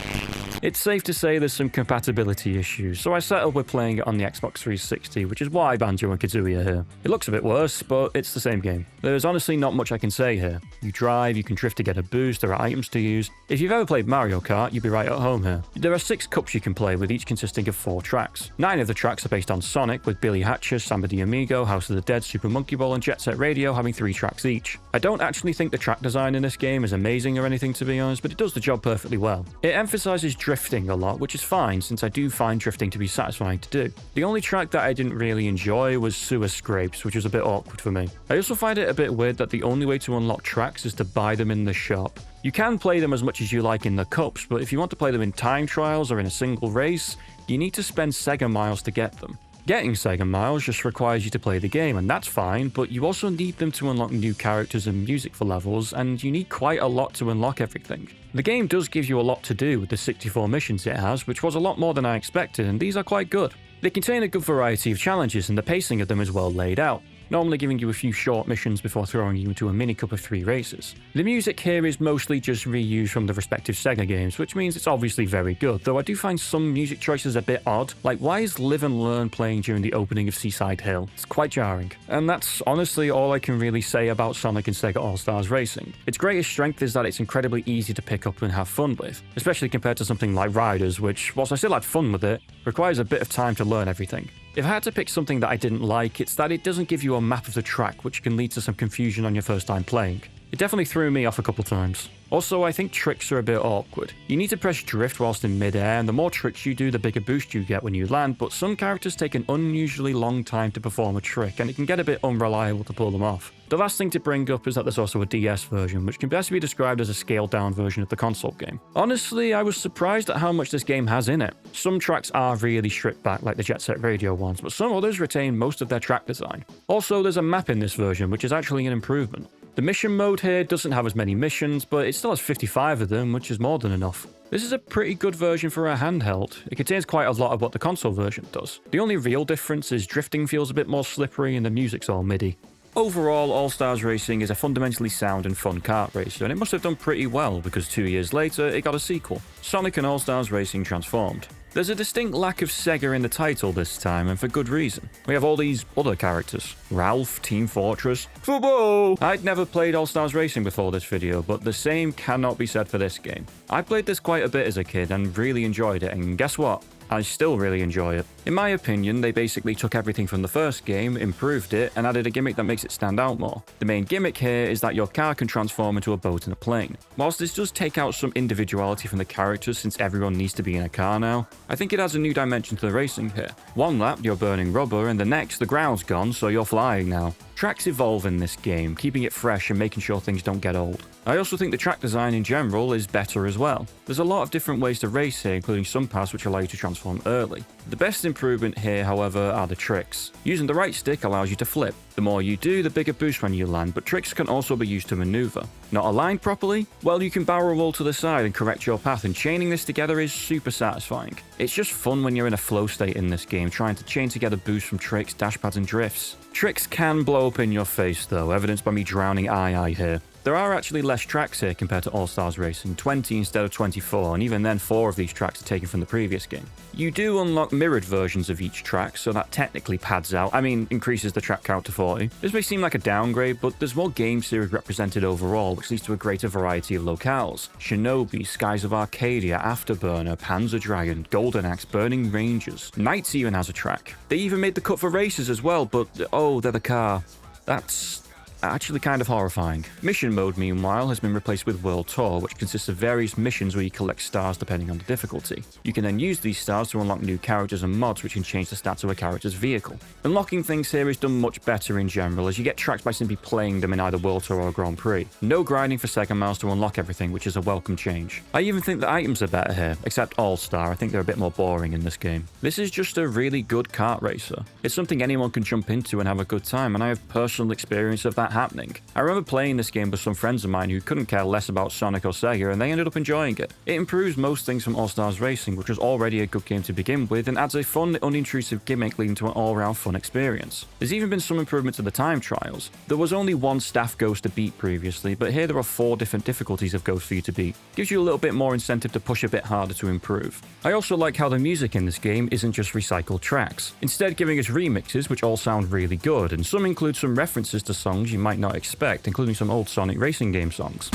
it's safe to say there's some compatibility issues, so I settled with playing it on the Xbox 360, which is why Banjo and Kazooie are here. It looks a bit worse, but it's the same game. There's honestly not much I can say here. You drive, you can drift to get a boost, there are items to use. If you've ever played Mario Kart, you'd be right at home here. There are 6 cups you can play with, each consisting of 4 tracks. 9 of the tracks are based on Sonic, with Billy Hatcher, Samba de Amigo, House of the Dead, Super Monkey Ball, and Jet Set Radio having 3 tracks each. I don't actually think the track design in this game is amazing or anything, to be honest, but it does the job perfectly well. It emphasizes drifting a lot, which is fine since I do find drifting to be satisfying to do. The only track that I didn't really enjoy was Sewer Scrapes, which was a bit awkward for me. I also find it a bit weird that the only way to unlock tracks is to buy them in the shop. You can play them as much as you like in the cups, but if you want to play them in time trials or in a single race, you need to spend Sega Miles to get them. Getting Sega Miles just requires you to play the game, and that's fine, but you also need them to unlock new characters and music for levels, and you need quite a lot to unlock everything. The game does give you a lot to do with the 64 missions it has, which was a lot more than I expected, and these are quite good. They contain a good variety of challenges, and the pacing of them is well laid out, normally giving you a few short missions before throwing you into a mini cup of 3 races. The music here is mostly just reused from the respective Sega games, which means it's obviously very good, though I do find some music choices a bit odd, like why is Live and Learn playing during the opening of Seaside Hill? It's quite jarring. And that's honestly all I can really say about Sonic and Sega All-Stars Racing. Its greatest strength is that it's incredibly easy to pick up and have fun with, especially compared to something like Riders, which, whilst I still had fun with it, requires a bit of time to learn everything. If I had to pick something that I didn't like, it's that it doesn't give you a map of the track, which can lead to some confusion on your first time playing. It definitely threw me off a couple times. Also, I think tricks are a bit awkward. You need to press drift whilst in mid-air, and the more tricks you do, the bigger boost you get when you land, but some characters take an unusually long time to perform a trick, and it can get a bit unreliable to pull them off. The last thing to bring up is that there's also a DS version, which can best be described as a scaled-down version of the console game. Honestly, I was surprised at how much this game has in it. Some tracks are really stripped back, like the Jet Set Radio ones, but some others retain most of their track design. Also, there's a map in this version, which is actually an improvement. The mission mode here doesn't have as many missions, but it still has 55 of them, which is more than enough. This is a pretty good version for a handheld. It contains quite a lot of what the console version does. The only real difference is drifting feels a bit more slippery and the music's all MIDI. Overall, All-Stars Racing is a fundamentally sound and fun kart racer, and it must have done pretty well because 2 years later it got a sequel, Sonic and All-Stars Racing Transformed. There's a distinct lack of Sega in the title this time, and for good reason. We have all these other characters. Ralph, Team Fortress, football! I'd never played All-Stars Racing before this video, but the same cannot be said for this game. I played this quite a bit as a kid and really enjoyed it, and guess what? I still really enjoy it. In my opinion, they basically took everything from the first game, improved it, and added a gimmick that makes it stand out more. The main gimmick here is that your car can transform into a boat and a plane. Whilst this does take out some individuality from the characters since everyone needs to be in a car now, I think it adds a new dimension to the racing here. One lap, you're burning rubber, and the next, the ground's gone, so you're flying now. Tracks evolve in this game, keeping it fresh and making sure things don't get old. I also think the track design in general is better as well. There's a lot of different ways to race here, including some paths which allow you to transform early. The best improvement here, however, are the tricks. Using the right stick allows you to flip. The more you do, the bigger boost when you land, but tricks can also be used to maneuver. Not aligned properly? Well, you can barrel roll to the side and correct your path, and chaining this together is super satisfying. It's just fun when you're in a flow state in this game, trying to chain together boosts from tricks, dashpads, and drifts. Tricks can blow up in your face though, evidenced by me drowning eye here. There are actually less tracks here compared to All-Stars Racing, 20 instead of 24, and even then 4 of these tracks are taken from the previous game. You do unlock mirrored versions of each track, so that technically pads out, increases the track count to 40. This may seem like a downgrade, but there's more game series represented overall, which leads to a greater variety of locales. Shinobi, Skies of Arcadia, Afterburner, Panzer Dragon, Golden Axe, Burning Rangers. Knights even has a track. They even made the cut for races as well, but oh, they're the car. That's actually kind of horrifying. Mission mode, meanwhile, has been replaced with World Tour, which consists of various missions where you collect stars depending on the difficulty. You can then use these stars to unlock new characters and mods which can change the stats of a character's vehicle. Unlocking things here is done much better in general, as you get tracks by simply playing them in either World Tour or Grand Prix. No grinding for second miles to unlock everything, which is a welcome change. I even think the items are better here, except All-Star. I think they're a bit more boring in this game. This is just a really good kart racer. It's something anyone can jump into and have a good time, and I have personal experience of that happening. I remember playing this game with some friends of mine who couldn't care less about Sonic or Sega, and they ended up enjoying it. It improves most things from All-Stars Racing, which was already a good game to begin with, and adds a fun, unintrusive gimmick leading to an all-round fun experience. There's even been some improvement to the time trials. There was only one staff ghost to beat previously, but here there are 4 different difficulties of ghosts for you to beat. Gives you a little bit more incentive to push a bit harder to improve. I also like how the music in this game isn't just recycled tracks, instead giving us remixes which all sound really good, and some include some references to songs you might not expect, including some old Sonic racing game songs.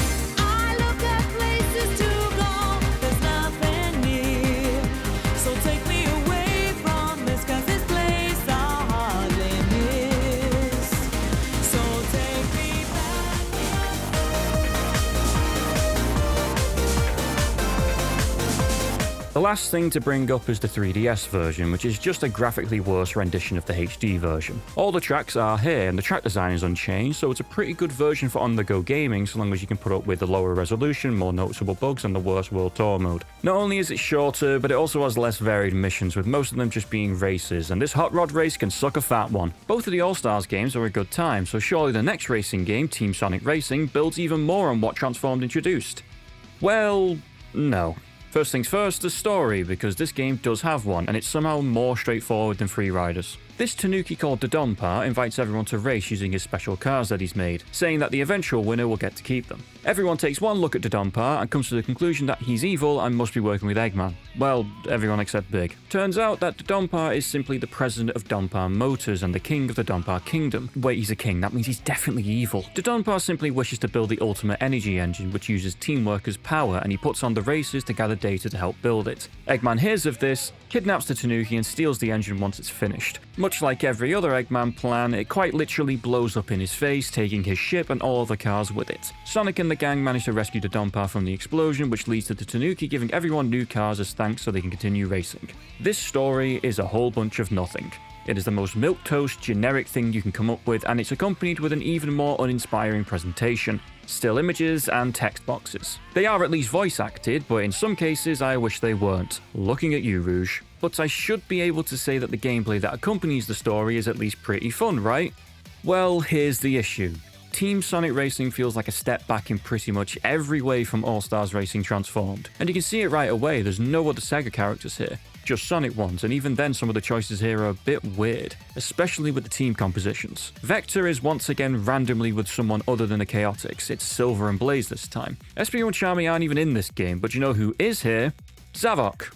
The last thing to bring up is the 3DS version, which is just a graphically worse rendition of the HD version. All the tracks are here, and the track design is unchanged, so it's a pretty good version for on-the-go gaming, so long as you can put up with the lower resolution, more noticeable bugs, and the worse World Tour mode. Not only is it shorter, but it also has less varied missions, with most of them just being races, and this hot rod race can suck a fat one. Both of the All-Stars games are a good time, so surely the next racing game, Team Sonic Racing, builds even more on what Transformed introduced. Well, no. First things first, the story, because this game does have one, and it's somehow more straightforward than Free Riders. This Tanuki called Dodonpa invites everyone to race using his special cars that he's made, saying that the eventual winner will get to keep them. Everyone takes one look at Dodonpa and comes to the conclusion that he's evil and must be working with Eggman. Well, everyone except Big. Turns out that Dodonpa is simply the president of Donpa Motors and the king of the Donpa Kingdom. Wait, he's a king, that means he's definitely evil. Dodonpa simply wishes to build the ultimate energy engine, which uses teamwork as power, and he puts on the races to gather data to help build it. Eggman hears of this, kidnaps the Tanuki and steals the engine once it's finished. Much like every other Eggman plan, it quite literally blows up in his face, taking his ship and all the cars with it. Sonic and the gang manage to rescue Dodonpa from the explosion, which leads to the Tanuki giving everyone new cars as thanks so they can continue racing. This story is a whole bunch of nothing. It is the most milquetoast, generic thing you can come up with, and it's accompanied with an even more uninspiring presentation. Still images and text boxes. They are at least voice acted, but in some cases I wish they weren't. Looking at you, Rouge. But I should be able to say that the gameplay that accompanies the story is at least pretty fun, right? Well, here's the issue. Team Sonic Racing feels like a step back in pretty much every way from All-Stars Racing Transformed. And you can see it right away, there's no other Sega characters here. Just Sonic ones, and even then some of the choices here are a bit weird, especially with the team compositions. Vector is once again randomly with someone other than the Chaotix. It's Silver and Blaze this time. Espio and Charmy aren't even in this game, but you know who is here? Zavok.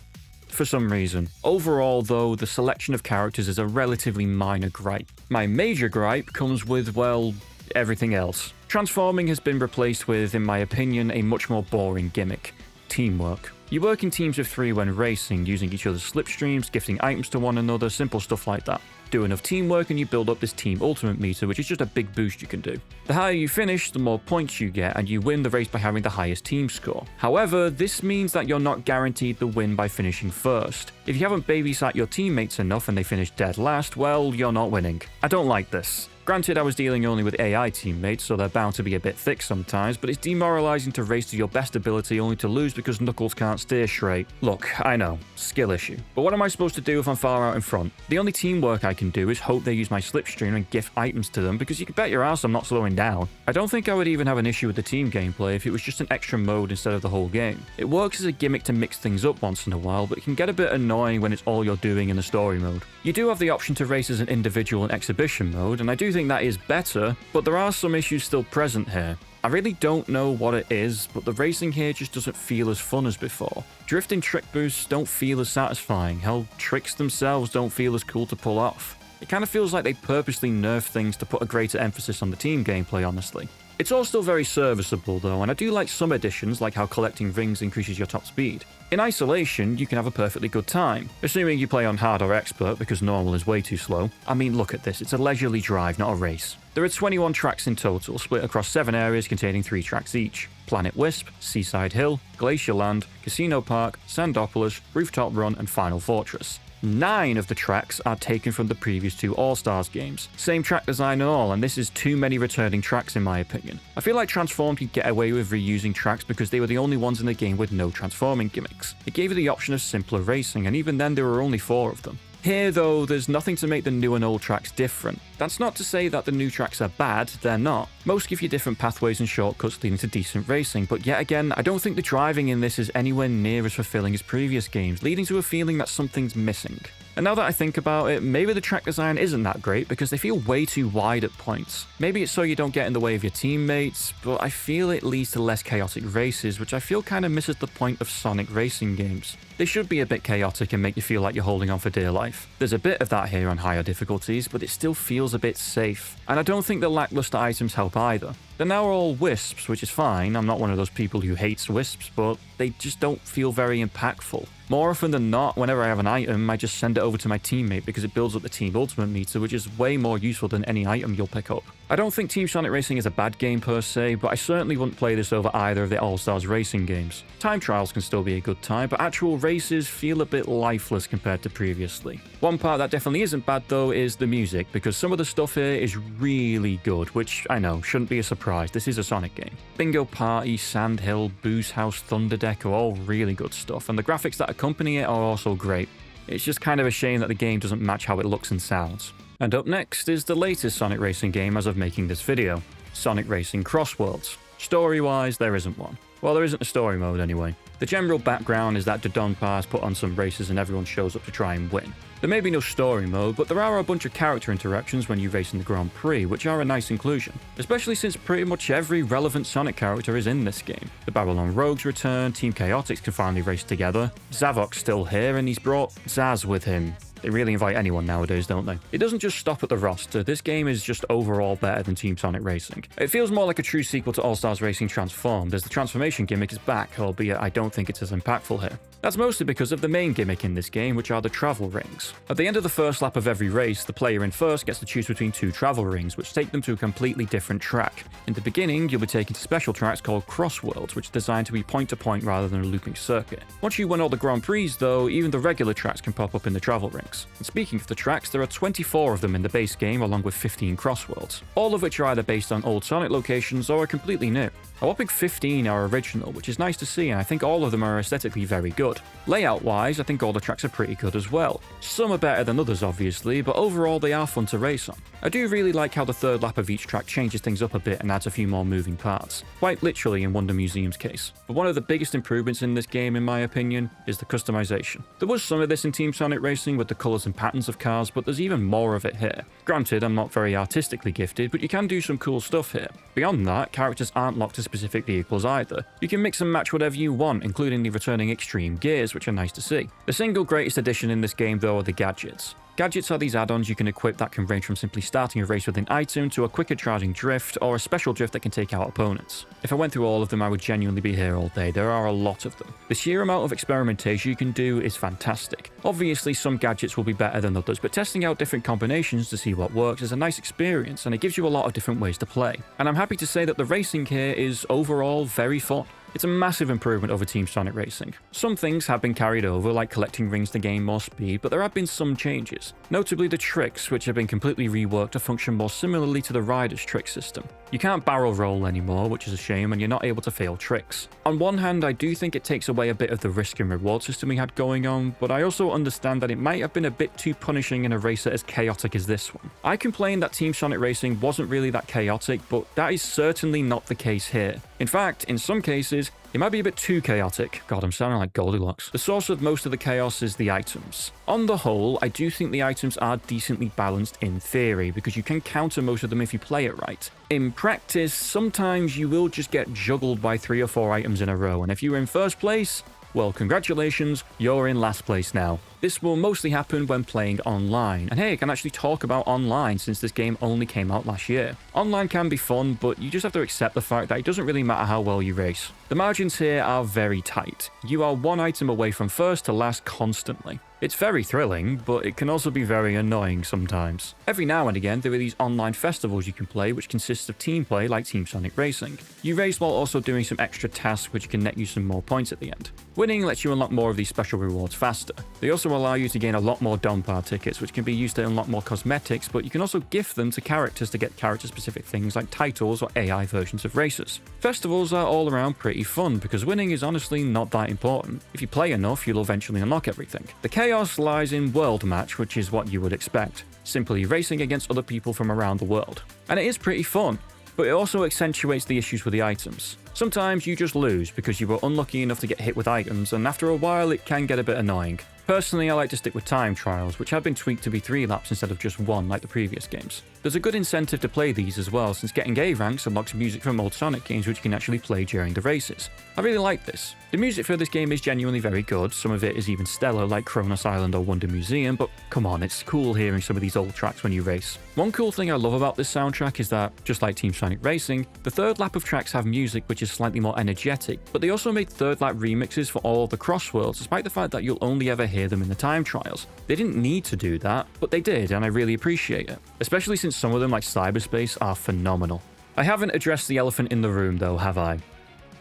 For some reason. Overall, though, the selection of characters is a relatively minor gripe. My major gripe comes with, well, everything else. Transforming has been replaced with, in my opinion, a much more boring gimmick. Teamwork. You work in teams of 3 when racing, using each other's slipstreams, gifting items to one another, simple stuff like that. Do enough teamwork and you build up this team ultimate meter, which is just a big boost you can do. The higher you finish, the more points you get, and you win the race by having the highest team score. However, this means that you're not guaranteed the win by finishing first. If you haven't babysat your teammates enough and they finish dead last, well, you're not winning. I don't like this. Granted, I was dealing only with AI teammates, so they're bound to be a bit thick sometimes, but it's demoralizing to race to your best ability only to lose because Knuckles can't steer straight. Look, I know, skill issue. But what am I supposed to do if I'm far out in front? The only teamwork I can do is hope they use my slipstream and gift items to them, because you can bet your ass I'm not slowing down. I don't think I would even have an issue with the team gameplay if it was just an extra mode instead of the whole game. It works as a gimmick to mix things up once in a while, but it can get a bit annoying when it's all you're doing in the story mode. You do have the option to race as an individual in exhibition mode, and I do think that is better, but there are some issues still present here. I really don't know what it is, but the racing here just doesn't feel as fun as before. Drifting trick boosts don't feel as satisfying, hell, tricks themselves don't feel as cool to pull off. It kind of feels like they purposely nerf things to put a greater emphasis on the team gameplay, honestly. It's all still very serviceable though, and I do like some additions like how collecting rings increases your top speed. In isolation, you can have a perfectly good time, assuming you play on hard or expert because normal is way too slow. I mean, look at this, it's a leisurely drive, not a race. There are 21 tracks in total, split across 7 areas containing 3 tracks each. Planet Wisp, Seaside Hill, Glacier Land, Casino Park, Sandopolis, Rooftop Run, and Final Fortress. 9 of the tracks are taken from the previous 2 All-Stars games. Same track design and all, and this is too many returning tracks in my opinion. I feel like Transformed could get away with reusing tracks because they were the only ones in the game with no transforming gimmicks. It gave you the option of simpler racing, and even then there were only 4 of them. Here though, there's nothing to make the new and old tracks different. That's not to say that the new tracks are bad, they're not. Most give you different pathways and shortcuts leading to decent racing, but yet again, I don't think the driving in this is anywhere near as fulfilling as previous games, leading to a feeling that something's missing. And now that I think about it, maybe the track design isn't that great because they feel way too wide at points. Maybe it's so you don't get in the way of your teammates, but I feel it leads to less chaotic races, which I feel kind of misses the point of Sonic racing games. They should be a bit chaotic and make you feel like you're holding on for dear life. There's a bit of that here on higher difficulties, but it still feels a bit safe. And I don't think the lackluster items help either. They're now all wisps, which is fine, I'm not one of those people who hates wisps, but they just don't feel very impactful. More often than not, whenever I have an item, I just send it over to my teammate because it builds up the Team Ultimate meter, which is way more useful than any item you'll pick up. I don't think Team Sonic Racing is a bad game per se, but I certainly wouldn't play this over either of the All-Stars racing games. Time trials can still be a good time, but actual races feel a bit lifeless compared to previously. One part that definitely isn't bad though is the music, because some of the stuff here is really good, which I know, shouldn't be a surprise, this is a Sonic game. Bingo Party, Sand Hill, Booze House, Thunderdeck are all really good stuff, and the graphics that accompany it are also great. It's just kind of a shame that the game doesn't match how it looks and sounds. And up next is the latest Sonic Racing game as of making this video, Sonic Racing Cross Worlds. Story-wise, there isn't one. Well, there isn't a story mode anyway. The general background is that Dodonpa has put on some races and everyone shows up to try and win. There may be no story mode, but there are a bunch of character interactions when you race in the Grand Prix, which are a nice inclusion, especially since pretty much every relevant Sonic character is in this game. The Babylon Rogues return, Team Chaotix can finally race together, Zavok's still here and he's brought Zaz with him. They really invite anyone nowadays, don't they? It doesn't just stop at the roster, this game is just overall better than Team Sonic Racing. It feels more like a true sequel to All-Stars Racing Transformed, as the transformation gimmick is back, albeit I don't think it's as impactful here. That's mostly because of the main gimmick in this game, which are the travel rings. At the end of the first lap of every race, the player in first gets to choose between 2 travel rings, which take them to a completely different track. In the beginning, you'll be taken to special tracks called Cross Worlds, which are designed to be point-to-point rather than a looping circuit. Once you win all the Grand Prix though, even the regular tracks can pop up in the travel rings. And speaking of the tracks, there are 24 of them in the base game along with 15 Cross Worlds, all of which are either based on old Sonic locations or are completely new. A whopping 15 are original, which is nice to see, and I think all of them are aesthetically very good. Layout-wise, I think all the tracks are pretty good as well. Some are better than others obviously, but overall they are fun to race on. I do really like how the third lap of each track changes things up a bit and adds a few more moving parts, quite literally in Wonder Museum's case. But one of the biggest improvements in this game, in my opinion, is the customization. There was some of this in Team Sonic Racing with the colours and patterns of cars, but there's even more of it here. Granted, I'm not very artistically gifted, but you can do some cool stuff here. Beyond that, characters aren't locked to specific vehicles either. You can mix and match whatever you want, including the returning extreme gears, which are nice to see. The single greatest addition in this game though are the gadgets. Gadgets are these add-ons you can equip that can range from simply starting a race with an item to a quicker charging drift or a special drift that can take out opponents. If I went through all of them, I would genuinely be here all day. There are a lot of them. The sheer amount of experimentation you can do is fantastic. Obviously, some gadgets will be better than others, but testing out different combinations to see what works is a nice experience and it gives you a lot of different ways to play. And I'm happy to say that the racing here is overall very fun. It's a massive improvement over Team Sonic Racing. Some things have been carried over, like collecting rings to gain more speed, but there have been some changes. Notably the tricks, which have been completely reworked to function more similarly to the Riders trick system. You can't barrel roll anymore, which is a shame, and you're not able to fail tricks. On one hand, I do think it takes away a bit of the risk and reward system we had going on, but I also understand that it might have been a bit too punishing in a racer as chaotic as this one. I complained that Team Sonic Racing wasn't really that chaotic, but that is certainly not the case here. In fact, in some cases, it might be a bit too chaotic. God, I'm sounding like Goldilocks. The source of most of the chaos is the items. On the whole, I do think the items are decently balanced in theory, because you can counter most of them if you play it right. In practice, sometimes you will just get juggled by 3 or 4 items in a row, and if you're in first place, well, congratulations, you're in last place now. This will mostly happen when playing online, and hey, I can actually talk about online since this game only came out last year. Online can be fun, but you just have to accept the fact that it doesn't really matter how well you race. The margins here are very tight. You are 1 item away from first to last constantly. It's very thrilling, but it can also be very annoying sometimes. Every now and again, there are these online festivals you can play which consists of team play like Team Sonic Racing. You race while also doing some extra tasks which can net you some more points at the end. Winning lets you unlock more of these special rewards faster. They also allow you to gain a lot more Dompar tickets, which can be used to unlock more cosmetics, but you can also gift them to characters to get character-specific things like titles or AI versions of racers. Festivals are all around pretty fun, because winning is honestly not that important. If you play enough, you'll eventually unlock everything. The chaos lies in World Match, which is what you would expect. Simply racing against other people from around the world. And it is pretty fun, but it also accentuates the issues with the items. Sometimes you just lose because you were unlucky enough to get hit with items, and after a while it can get a bit annoying. Personally, I like to stick with time trials, which have been tweaked to be 3 laps instead of just 1 like the previous games. There's a good incentive to play these as well, since getting A ranks unlocks music from old Sonic games which you can actually play during the races. I really like this. The music for this game is genuinely very good, some of it is even stellar like Kronos Island or Wonder Museum, but come on, it's cool hearing some of these old tracks when you race. One cool thing I love about this soundtrack is that, just like Team Sonic Racing, the third lap of tracks have music which is slightly more energetic, but they also made third lap remixes for all of the crossworlds, despite the fact that you'll only ever hear them in the time trials. They didn't need to do that, but they did, and I really appreciate it. Especially since some of them, like Cyberspace, are phenomenal. I haven't addressed the elephant in the room though, have I?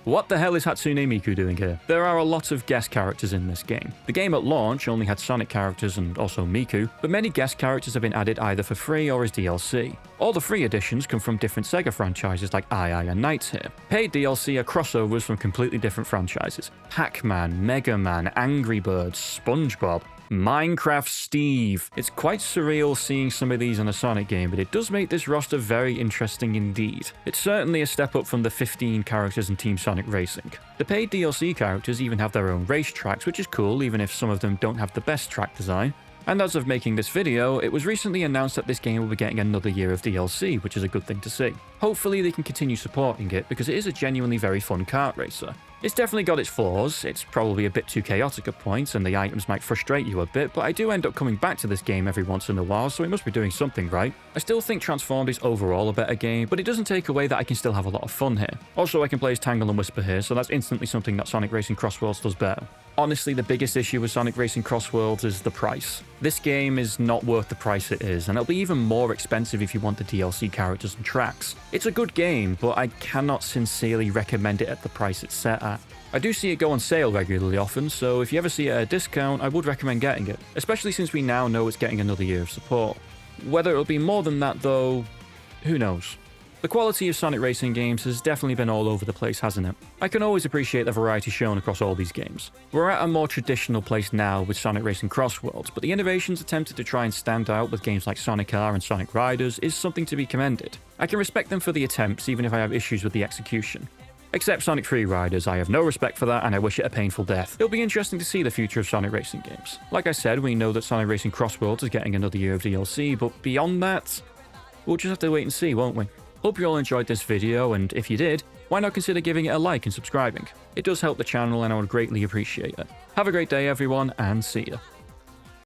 What the hell is Hatsune Miku doing here? There are a lot of guest characters in this game. The game at launch only had Sonic characters and also Miku, but many guest characters have been added either for free or as DLC. All the free additions come from different Sega franchises like Ai and Knights here. Paid DLC are crossovers from completely different franchises. Pac-Man, Mega Man, Angry Birds, SpongeBob, Minecraft Steve. It's quite surreal seeing some of these in a Sonic game, but it does make this roster very interesting indeed. It's certainly a step up from the 15 characters in Team Sonic Racing. The paid DLC characters even have their own race tracks, which is cool even if some of them don't have the best track design. And as of making this video, it was recently announced that this game will be getting another year of DLC, which is a good thing to see. Hopefully they can continue supporting it, because it is a genuinely very fun kart racer. It's definitely got its flaws, it's probably a bit too chaotic at points, and the items might frustrate you a bit, but I do end up coming back to this game every once in a while, so it must be doing something right. I still think Transformed is overall a better game, but it doesn't take away that I can still have a lot of fun here. Also, I can play as Tangle and Whisper here, so that's instantly something that Sonic Racing Crossworlds does better. Honestly, the biggest issue with Sonic Racing Crossworlds is the price. This game is not worth the price it is, and it'll be even more expensive if you want the DLC characters and tracks. It's a good game, but I cannot sincerely recommend it at the price it's set at. I do see it go on sale regularly often, so if you ever see it at a discount, I would recommend getting it, especially since we now know it's getting another year of support. Whether it'll be more than that though, who knows? The quality of Sonic Racing games has definitely been all over the place, hasn't it? I can always appreciate the variety shown across all these games. We're at a more traditional place now with Sonic Racing Crossworlds, but the innovations attempted to try and stand out with games like Sonic R and Sonic Riders is something to be commended. I can respect them for the attempts even if I have issues with the execution. Except Sonic 3 Riders, I have no respect for that and I wish it a painful death. It'll be interesting to see the future of Sonic Racing games. Like I said, we know that Sonic Racing Crossworlds is getting another year of DLC, but beyond that, we'll just have to wait and see, won't we? Hope you all enjoyed this video, and if you did, why not consider giving it a like and subscribing? It does help the channel and I would greatly appreciate it. Have a great day everyone, and see ya.